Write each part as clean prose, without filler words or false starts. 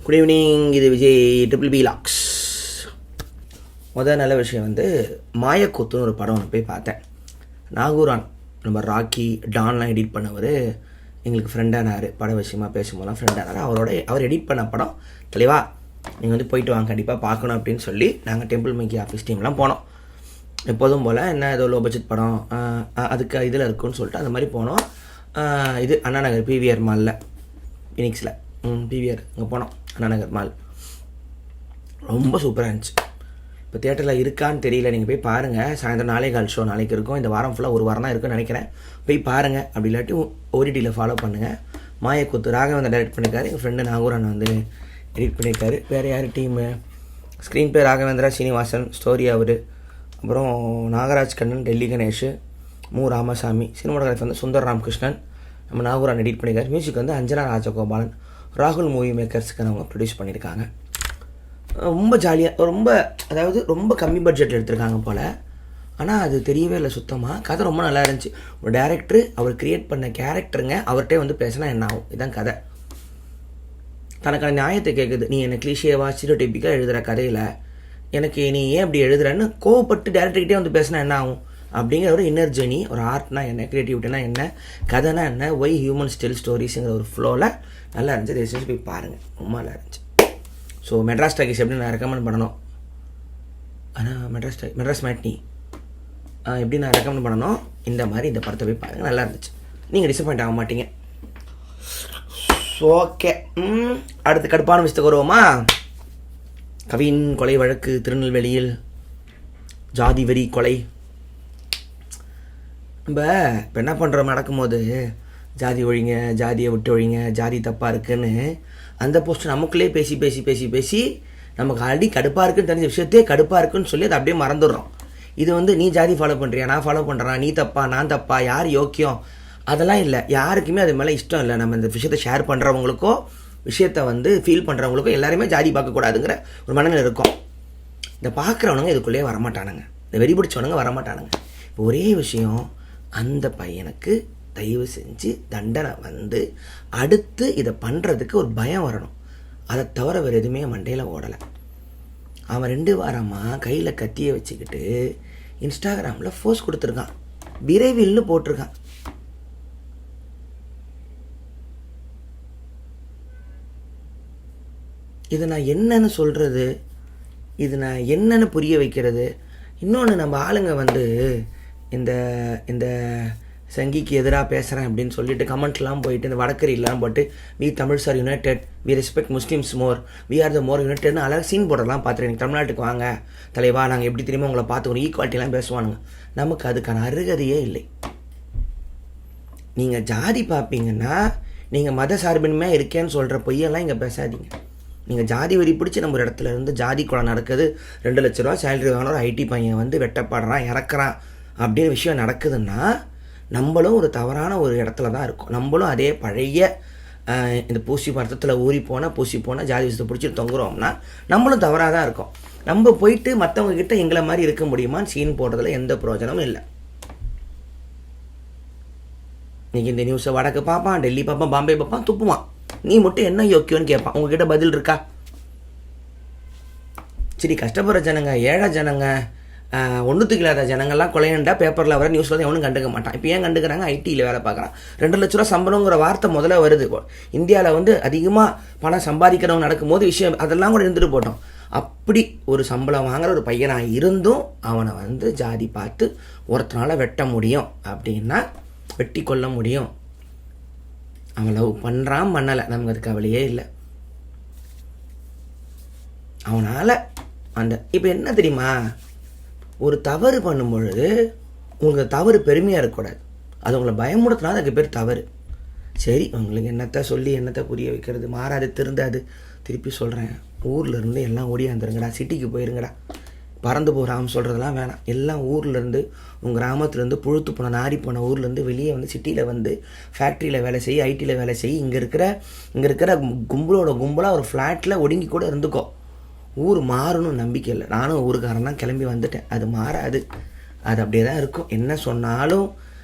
Good evening. இது Vijay triple B lakhs. நல்ல விஷயம் வந்து மாயக்கூத்துன்னு ஒரு படம் ஒன்று போய் பார்த்தேன். நாகூரான் நம்ம ராக்கி டான்லாம் எடிட் பண்ணவர் எங்களுக்கு ஃப்ரெண்டானார். பட விஷயமாக பேசும்போதெல்லாம் ஃப்ரெண்டானார். அவர் எடிட் பண்ண படம் தெளிவாக நீங்கள் வந்து போயிட்டு வாங்க, கண்டிப்பாக பார்க்கணும் அப்படின்னு சொல்லி நாங்கள் டெம்பிள் மேக்கி ஆஃபீஸ் டீம்லாம் போனோம். எப்போதும் போல் என்ன ஏதோ லோ பட்ஜெட் படம் அதுக்கு இதில் இருக்குன்னு சொல்லிட்டு அந்த மாதிரி போனோம். இது அண்ணா நகர் பிவிஆர் மாலில் ஃபினிக்ஸில் பிவிஆர் அங்கே போனோம். அண்ணா நகர் மால் ரொம்ப சூப்பராக இருந்துச்சு. இப்போ தியேட்டரில் இருக்கான்னு தெரியல, நீங்கள் போய் பாருங்கள். சாயந்தரம் 4:15 ஷோ நாளைக்கு இருக்கும். இந்த வாரம் ஃபுல்லாக ஒரு வாரம் தான் இருக்குன்னு நினைக்கிறேன். போய் பாருங்கள். அப்படி இல்லாட்டி ஓடிடியில் ஃபாலோ பண்ணுங்கள். மாயக்கூத்து ராகவேந்தர் டைரக்ட் பண்ணியிருக்காரு. எங்கள் ஃப்ரெண்டு நாகூரன் வந்து எடிட் பண்ணியிருக்காரு. வேறு யார் டீமு? ஸ்க்ரீன் பே ராகவேந்திரா சீனிவாசன், ஸ்டோரி அவர், அப்புறம் நாகராஜ் கண்ணன், டெல்லி கணேஷ், மு ராமசாமி, சினிமாட்டோகிராஃபி வந்து சுந்தர் ராமகிருஷ்ணன், நம்ம நாகூரான் எடிட் பண்ணியிருக்காரு. மியூசிக் வந்து அஞ்சனா ராஜகோபாலன், ராகுல் மூவி மேக்கர்ஸுக்கு அவங்க ப்ரொடியூஸ் பண்ணியிருக்காங்க. ரொம்ப ஜாலியாக, ரொம்ப கம்மி பட்ஜெட்டில் எடுத்திருக்காங்க போல். ஆனால் அது தெரியவே இல்லை சுத்தமாக. கதை ரொம்ப நல்லா இருந்துச்சு. ஒரு டேரக்டரு அவர் க்ரியேட் பண்ண கேரக்டருங்க, அவர்கிட்ட வந்து பேசினா என்ன ஆகும், இதுதான் கதை. தனக்கான நியாயத்தை கேட்குது. நீ என்னை கிளீஷேவா ஸ்டீரியோடைப்பிக்காக எழுதுகிற கதையில் எனக்கு நீ ஏன் அப்படி எழுதுறன்னு கோவப்பட்டு டேரக்டர்கிட்டே வந்து பேசினா என்ன ஆகும் அப்படிங்கிற ஒரு இன்னர் ஜெர்னி. ஒரு ஆர்ட்னா என்ன, க்ரியேட்டிவிட்டினா என்ன, கதைனா என்ன, ஒய் ஹியூமன் ஸ்டில் ஸ்டோரிஸுங்கிற ஒரு ஃப்ளோவில் நல்லா இருந்துச்சு. தயவுசெய்து போய் பாருங்கள், ரொம்ப நல்லா இருந்துச்சு. ஸோ மெட்ராஸ் டாக்கீஸ் எப்படி நான் ரெக்கமெண்ட் பண்ணணும், ஆனால் மெட்ராஸ் மேட்னி எப்படி நான் ரெக்கமெண்ட் பண்ணணும், இந்த மாதிரி இந்த படத்தை போய் பாருங்கள், நல்லா இருந்துச்சு. நீங்கள் டிசப்பாயிண்ட் ஆக மாட்டீங்க. ஓகே, அடுத்து கடுப்பான விஷயத்துக்கு வருவோமா? கவின் கொலை வழக்கு திருநெல்வேலியில், ஜாதி வெறி கொலை. நம்ம இப்போ என்ன பண்ணுறோம், நடக்கும்போது ஜாதி ஒழிங்க, ஜாதியை விட்டு ஒழிங்க, ஜாதி தப்பாக இருக்குன்னு அந்த போஸ்ட் நமக்குள்ளே பேசி பேசி பேசி பேசி நமக்கு ஆல்ரெடி கடுப்பாக இருக்குன்னு தெரிஞ்ச விஷயத்தையே கடுப்பாக இருக்குன்னு சொல்லி அதை அப்படியே மறந்துடுறோம். இது வந்து நீ ஜாதி ஃபாலோ பண்ணுறியா, நான் ஃபாலோ பண்ணுறேன், நீ தப்பா நான் தப்பா, யார் யோக்கியம், அதெல்லாம் இல்லை. யாருக்குமே அது மேலே இஷ்டம் இல்லை. நம்ம இந்த விஷயத்தை ஷேர் பண்ணுறவங்களுக்கோ விஷயத்தை வந்து ஃபீல் பண்ணுறவங்களுக்கோ எல்லாருமே ஜாதி பார்க்கக்கூடாதுங்கிற ஒரு மனநிலை இருக்கும். இந்த பார்க்குறவனுங்க இதுக்குள்ளேயே வரமாட்டானுங்க, இந்த வெறி பிடிச்சவனுங்க வரமாட்டானுங்க. இப்போ ஒரே விஷயம், அந்த பையனுக்கு தயவு செஞ்சு தண்டனை வந்து அடுத்து இதை பண்ணுறதுக்கு ஒரு பயம் வரணும். அதை தவிர வேறு எதுவுமே மண்டையில் ஓடலை. அவன் 2 வாரமாக கையில் கத்தியை வச்சுக்கிட்டு இன்ஸ்டாகிராமில் போஸ்ட் கொடுத்துருக்கான், விரைவில்னு போட்டிருக்கான். இதை நான் என்னன்னு சொல்கிறது, இது நான் என்னன்னு புரிய வைக்கிறது? இன்னொன்று, நம்ம ஆளுங்க வந்து இந்த இந்த சங்கிக்கு எதிராக பேசுகிறேன் அப்படின்னு சொல்லிட்டு கமெண்ட்லாம் போயிட்டு இந்த வடக்கறிலாம் போட்டு we Tamils are united, we respect Muslims more, we are the more யுனைடெட்னு அழகாக சீன் போடுறதெல்லாம் பார்த்துருக்கேன். நீங்கள் தமிழ்நாட்டுக்கு வாங்க தலைவா, நாங்கள் எப்படி தெரியுமா உங்களை பார்த்துக்கணும், ஈக்குவாலிட்டிலாம் பேசுவானுங்க. நமக்கு அதுக்கான அருகதையே இல்லை. நீங்கள் ஜாதி பார்ப்பீங்கன்னா நீங்கள் மத சார்பின்மையா இருக்கேன்னு சொல்கிற பொய்யெல்லாம் இங்கே பேசாதீங்க. நீங்கள் ஜாதி வரி பிடிச்சி நம்ம ஒரு இடத்துல இருந்து ஜாதி கொலை நடக்குது, 2 லட்ச ரூபா சேலரி வாங்கின ஒரு ஐடி பையன் வந்து வெட்டப்படுறான், இறக்குறான் அப்படின்னு விஷயம் நடக்குதுன்னா நம்மளும் ஒரு தவறான ஒரு இடத்துல தான் இருக்கும். நம்மளும் அதே பழைய இந்த பூசி படத்தில் ஊறி போனால் ஜாதி விஷயத்தை பிடிச்சிட்டு தொங்குறோம்னா நம்மளும் தவறாக தான் இருக்கும். நம்ம போயிட்டு மற்றவங்க கிட்ட எங்களை மாதிரி இருக்க முடியுமான்னு சீன் போடுறதுல எந்த பிரயோஜனமும் இல்லை. இன்றைக்கி இந்த நியூஸை வடக்கு பார்ப்பான், டெல்லி பார்ப்பான், பாம்பே பார்ப்பான், துப்புவான். நீ மட்டும் என்ன யோக்கியோன்னு கேட்பான். உங்ககிட்ட பதில் இருக்கா? சரி, கஷ்டப்படுற ஜனங்க, ஏழை ஜனங்க, ஒன்றுத்துக்கு இல்லாத ஜனங்கள்லாம் கொலையண்டா பேப்பரில் வர நியூஸில் தான் எவனும் கண்டுக்க மாட்டான். இப்போ ஏன் கண்டுக்கிறாங்க? ஐடியில் வேலை பார்க்குறான், 2 லட்ச ரூபா சம்பளங்கிற வார்த்தை முதல்ல வருது. இந்தியாவில் வந்து அதிகமாக பணம் சம்பாதிக்கிறவங்க நடக்கும்போது விஷயம் அதெல்லாம் கூட இருந்துட்டு போட்டோம். அப்படி ஒரு சம்பளம் வாங்குற ஒரு பையனாக இருந்தும் அவனை வந்து ஜாதி பார்த்து ஒருத்தனால் வெட்ட முடியும் அப்படின்னா வெட்டி கொள்ள முடியும். அவன் லவ் பண்ணுறான் பண்ணலை, நமக்கு அது கவலையே இல்லை. அவனால் இப்போ என்ன தெரியுமா, ஒரு தவறு பண்ணும் பொழுது உங்களுக்கு தவறு பெருமையாக இருக்கக்கூடாது. அது உங்களை பயமுடுத்தினா அதுக்கு பேர் தவறு. சரி, உங்களுக்கு என்னத்தை சொல்லி என்னத்தை புரிய வைக்கிறது, மாறாது திருந்தாது. திருப்பி சொல்கிறேன், ஊரில் இருந்து எல்லாம் ஓடியாந்துருங்கடா, சிட்டிக்கு போயிருங்கடா. பறந்து போகிறாம சொல்கிறதெல்லாம் வேணாம். எல்லாம் ஊர்லேருந்து, உங்கள் கிராமத்துலேருந்து, புழுத்து போன நாரி போன ஊர்லேருந்து வெளியே வந்து சிட்டியில் வந்து ஃபேக்ட்ரியில் வேலை செய்ய, ஐடியில் வேலை செய்ய, இங்கே இருக்கிற கும்பலாக ஒரு ஃப்ளாட்டில் ஒடுங்கி கூட இருந்துக்கோ. ஊர் மாறணும் நம்பிக்கை இல்லை. நானும் ஊருக்காரன் தான், கிளம்பி வந்துட்டேன். அது மாறாது, அது அப்படியே தான் இருக்கும். என்ன சொன்னாலும்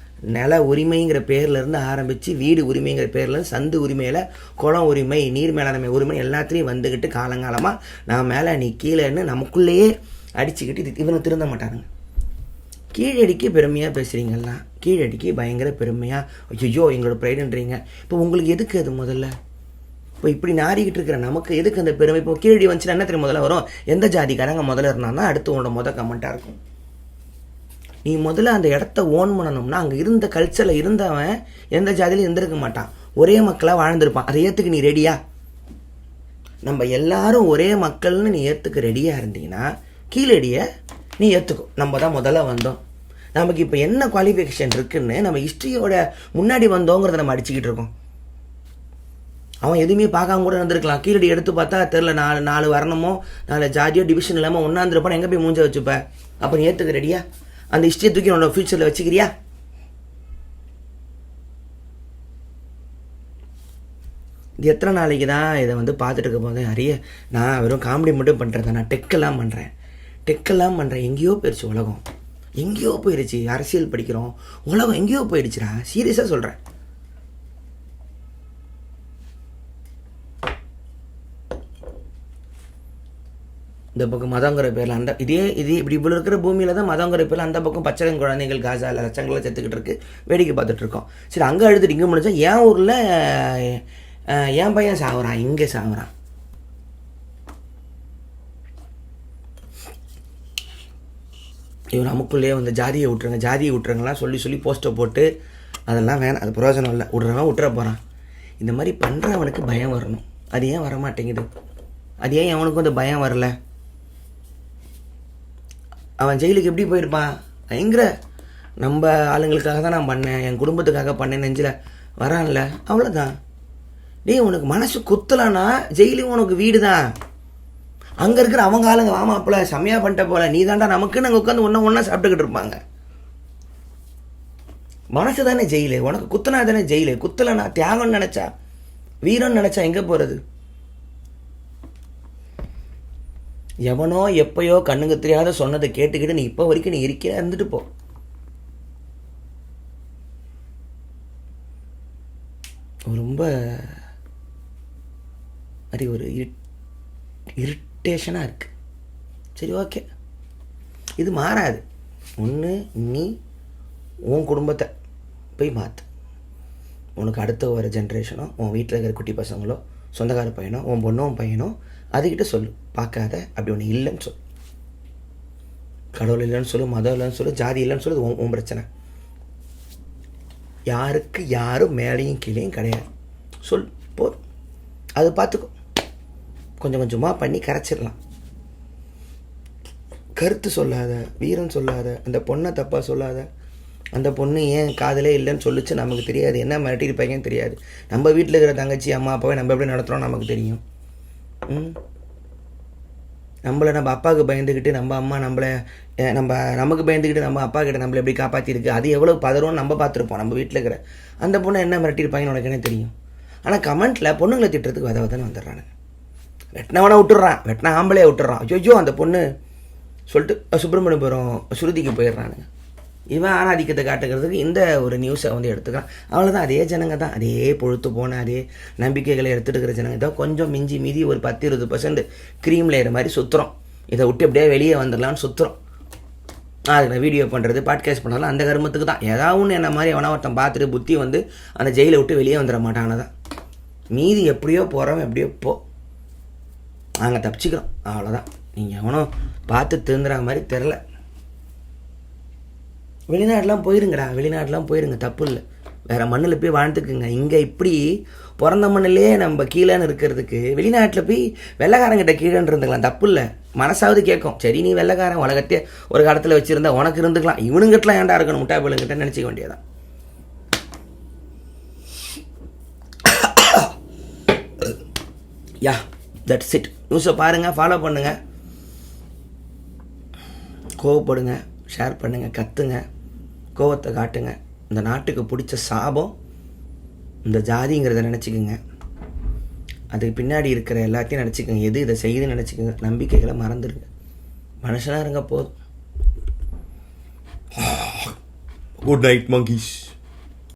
நில உரிமைங்கிற பேர்லேருந்து ஆரம்பித்து வீடு உரிமைங்கிற பேரில் சந்து உரிமையில் குளம் உரிமை, நீர் மேலாண்மை உரிமை எல்லாத்துலேயும் வந்துக்கிட்டு காலங்காலமாக நான் மேலே நீ கீழேன்னு நமக்குள்ளேயே அடிச்சுக்கிட்டு இவனை திருந்த மாட்டானுங்க. கீழடிக்கு பெருமையாக பேசுகிறீங்களா? கீழடிக்கு பயங்கர பெருமையாக ஐயோ எங்களோட ப்ரைடுன்றீங்க. இப்போ உங்களுக்கு எதுக்கு அது முதல்ல? இப்போ இப்படி நாரிக்கிட்டு இருக்கிற நமக்கு எதுக்கு அந்த பெருமை? இப்போ கீழடி வந்துச்சுன்னா என்ன தெரியும் முதல்ல வரும்? எந்த ஜாதிக்காரங்க முதல்ல இருந்தாங்கன்னா அடுத்து உன்னோட கமெண்ட்டாக இருக்கும். நீ முதல்ல அந்த இடத்த ஓன் பண்ணணும்னா அங்கே இருந்த கல்ச்சரில் இருந்தவன் எந்த ஜாதியிலும் இருந்திருக்க மாட்டான், ஒரே மக்களாக வாழ்ந்திருப்பான். அதை ஏற்றுக்க நீ ரெடியா? நம்ம எல்லாரும் ஒரே மக்கள்னு நீ ஏற்றுக்க ரெடியாக இருந்தீங்கன்னா கீழடியை நீ ஏற்றுக்கும். நம்ம தான் முதல்ல வந்தோம், நமக்கு இப்போ என்ன குவாலிஃபிகேஷன் இருக்குன்னு நம்ம ஹிஸ்ட்ரியோட முன்னாடி வந்தோங்கிறத நம்ம அடிச்சுக்கிட்டு இருக்கோம். அவன் எதுவுமே பார்க்காம கூட இருந்திருக்கலாம். கீழடி எடுத்து பார்த்தா தெரில, 4 வர்ணமோ 4 ஜாதியோ டிவிஷன் இல்லாமல் ஒன்றாந்துருப்பான். எங்கே போய் மூஞ்ச வச்சுப்ப? அப்போ நீ ஏற்றுக்க ரெடியா? அந்த ஹிஸ்ட்ரியை தூக்கி உன்னோட ஃபியூச்சரில் வச்சுக்கிறியா? இது எத்தனை நாளைக்கு தான் இதை பார்த்துட்டு இருக்க போது? நிறைய நான் வெறும் காமெடி மட்டும் பண்ணுறேன், நான் டெக்கெல்லாம் பண்ணுறேன். எங்கேயோ போயிடுச்சு உலகம், எங்கேயோ போயிடுச்சு. அரசியல் படிக்கிறோம், உலகம் எங்கேயோ போயிடுச்சுடா. சீரியஸாக சொல்கிறேன். இந்த பக்கம் மதங்கிற பேரில் அந்த இது இப்படி இவ்வளோ இருக்கிற பூமியில் தான் மதங்கிற பேரில் அந்த பக்கம் பச்சை குழந்தைகள் காசாவில் லட்சங்களில் செத்துக்கிட்டு இருக்கு, வேடிக்கை பார்த்துட்ருக்கோம். சரி, அங்கே அழுதுட்டு இங்கே முடிஞ்சா என் ஊரில் என் பையன் சாகுறான், இங்கே சாகுறான். இவன் நமக்குள்ளேயே ஜாதியை விட்டுருங்கலாம் சொல்லி போஸ்ட்டை போட்டு அதெல்லாம் வேணாம், அது பிரயோஜனம் இல்லை, விட்டுற போகிறான். இந்த மாதிரி பண்ணுறவனுக்கு பயம் வரணும். அது ஏன் வரமாட்டேங்குது? அது ஏன் அவனுக்கும் அந்த பயம் வரல? அவன் ஜெயிலுக்கு எப்படி போயிருப்பான்? பயங்கர நம்ம ஆளுங்களுக்காக தான் நான் பண்ணேன், என் குடும்பத்துக்காக பண்ணேன், நெஞ்சில் வரான்ல, அவ்வளோதான். உனக்கு மனசு குத்தலான்னா ஜெயிலும் உனக்கு வீடு தான். அங்கே இருக்கிற அவங்க ஆளுங்க வாமாப்பில் செம்மையாக பண்ணிட்ட போல, நீ தாண்டா நமக்கு நாங்கள் உட்காந்து ஒன்றா சாப்பிட்டுக்கிட்டு இருப்பாங்க. மனசு தானே ஜெயிலு, உனக்கு குத்தனா தானே ஜெயிலு. குத்தலைனா தியாகம்னு நினச்சா, வீரம்னு நினச்சா எங்கே போகிறது? எவனோ எப்பயோ கண்ணுக்கு தெரியாத சொன்னதை கேட்டுக்கிட்டு நீ இப்போ வரைக்கும் நீ இருக்கிற இருந்துட்டு போ. ரொம்ப அது ஒரு இரிட்டேஷனாக இருக்குது. சரி, ஓகே, இது மாறாது. ஒன்று நீ உன் குடும்பத்தை போய் மாற்று. உனக்கு அடுத்த வர ஜென்ரேஷனோ, உன் வீட்டில் இருக்கிற குட்டி பசங்களோ, சொந்தக்கார பையனோ, உன் பொண்ணோ உன் பையனோ அதுக்கிட்ட சொல்லு, பார்க்காத, அப்படி ஒன்று இல்லைன்னு சொல்லு. கடவுள் இல்லைன்னு சொல்லு, மதம் இல்லைன்னு சொல்லு, ஜாதி இல்லைன்னு சொல்லு, உன் பிரச்சனை. யாருக்கு யாரும் மேலேயும் கீழேயும் கிடையாது. சொல், போதும். அது பார்த்துக்கோ. கொஞ்சம் கொஞ்சமாக பண்ணி கரைச்சிடலாம். கருத்து சொல்லாத, வீரம் சொல்லாத, அந்த பொண்ணை தப்பாக சொல்லாத. அந்த பொண்ணு ஏன் காதலே இல்லைன்னு சொல்லிச்சு நமக்கு தெரியாது, என்ன மிரட்டிருப்பாங்கன்னு தெரியாது. நம்ம வீட்டில் இருக்கிற தங்கச்சி அம்மா அப்பாவை நம்ம எப்படி நடத்துகிறோம் நமக்கு தெரியும். நம்மளை நம்ம அப்பாவுக்கு பயந்துக்கிட்டு நம்ம அம்மா நமக்கு பயந்துக்கிட்டு நம்ம அப்பா கிட்ட நம்மளை எப்படி காப்பாற்றிருக்கு, அது எவ்வளோ பதறோன்னு நம்ம பார்த்துருப்போம். நம்ம வீட்டில் இருக்கிற அந்த பொண்ணை என்ன மிரட்டிருப்பாங்கன்னு உனக்கு என்ன தெரியும்? ஆனால் கமெண்ட்டில் பொண்ணுங்களை திட்டுறதுக்கு வதவதன்னு வந்துடுறானுங்க. வெட்டினவனை விட்டுறான், வெட்டின ஆம்பளையை விட்டுறான். ஐயோ அந்த பொண்ணு சொல்லிட்டு சுப்பிரமணியபுரம் சுருதிக்கு போயிடுறானுங்க. இவன் ஆணாதிக்கத்தை காட்டுக்கிறதுக்கு இந்த ஒரு நியூஸை எடுத்துக்கிறான். அவ்வளோதான். அதே ஜனங்க தான், அதே பொழுத்து போன அதே நம்பிக்கைகளை எடுத்துகிட்டு இருக்கிற ஜனங்க தான். கொஞ்சம் மிஞ்சி மீதி ஒரு 10-20% க்ரீம் லேயர் மாதிரி சுற்றுறோம். இதை விட்டு எப்படியே வெளியே வந்துடலான்னு சுற்றுறோம். அதுக்கு நான் வீடியோ பண்ணுறது, பாட்காஸ்ட் பண்ணுறதுலாம் அந்த கருமத்துக்கு தான். ஏதாவது ஒன்று என்ன மாதிரி எவனா ஒருத்தன் பார்த்துட்டு புத்தி அந்த ஜெயிலை விட்டு வெளியே வந்துட மாட்டான தான். மீதி எப்படியோ போகிறவன் எப்படியோ போ, நாங்கள் தப்பிச்சுக்கிறோம், அவ்வளோதான். நீங்கள் எவனோ பார்த்து திருந்துற மாதிரி தெரில. வெளிநாட்டெலாம் போயிருங்க, தப்பு இல்லை. வேறு மண்ணில் போய் வாழ்ந்துக்குங்க. இங்கே இப்படி பிறந்த மண்ணிலே நம்ம கீழேன்னு இருக்கிறதுக்கு வெளிநாட்டில் போய் வெள்ளைக்காரங்கிட்ட கீழேன்னு இருந்துக்கலாம், தப்பு இல்லை. மனசாவது கேட்கும், சரி நீ வெள்ளைக்காரன் உலகத்தையே ஒரு காலத்தில் வச்சுருந்தா உனக்கு இருந்துக்கலாம், இவனுங்கிட்டலாம் ஏன்டா இருக்கணும் முட்டா பிள்ளைங்கிட்ட நினச்சிக்க வேண்டியதான். யா, தட்ஸ் இட். நியூஸை பாருங்கள், ஃபாலோ பண்ணுங்கள், கோவப்படுங்க, ஷேர் பண்ணுங்கள், கத்துங்க, கோவத்தை காட்டுங்க. இந்த நாட்டுக்கு பிடிச்ச சாபம் இந்த ஜாதிங்கிறத நினச்சிக்கோங்க. அதுக்கு பின்னாடி இருக்கிற எல்லாத்தையும் நினச்சிக்கோங்க. எது இதை செய்யுதுன்னு நினச்சிக்கோங்க. நம்பிக்கைகளை மறந்துடுங்க. மனுஷனாக இருங்க போதும். Good night monkeys.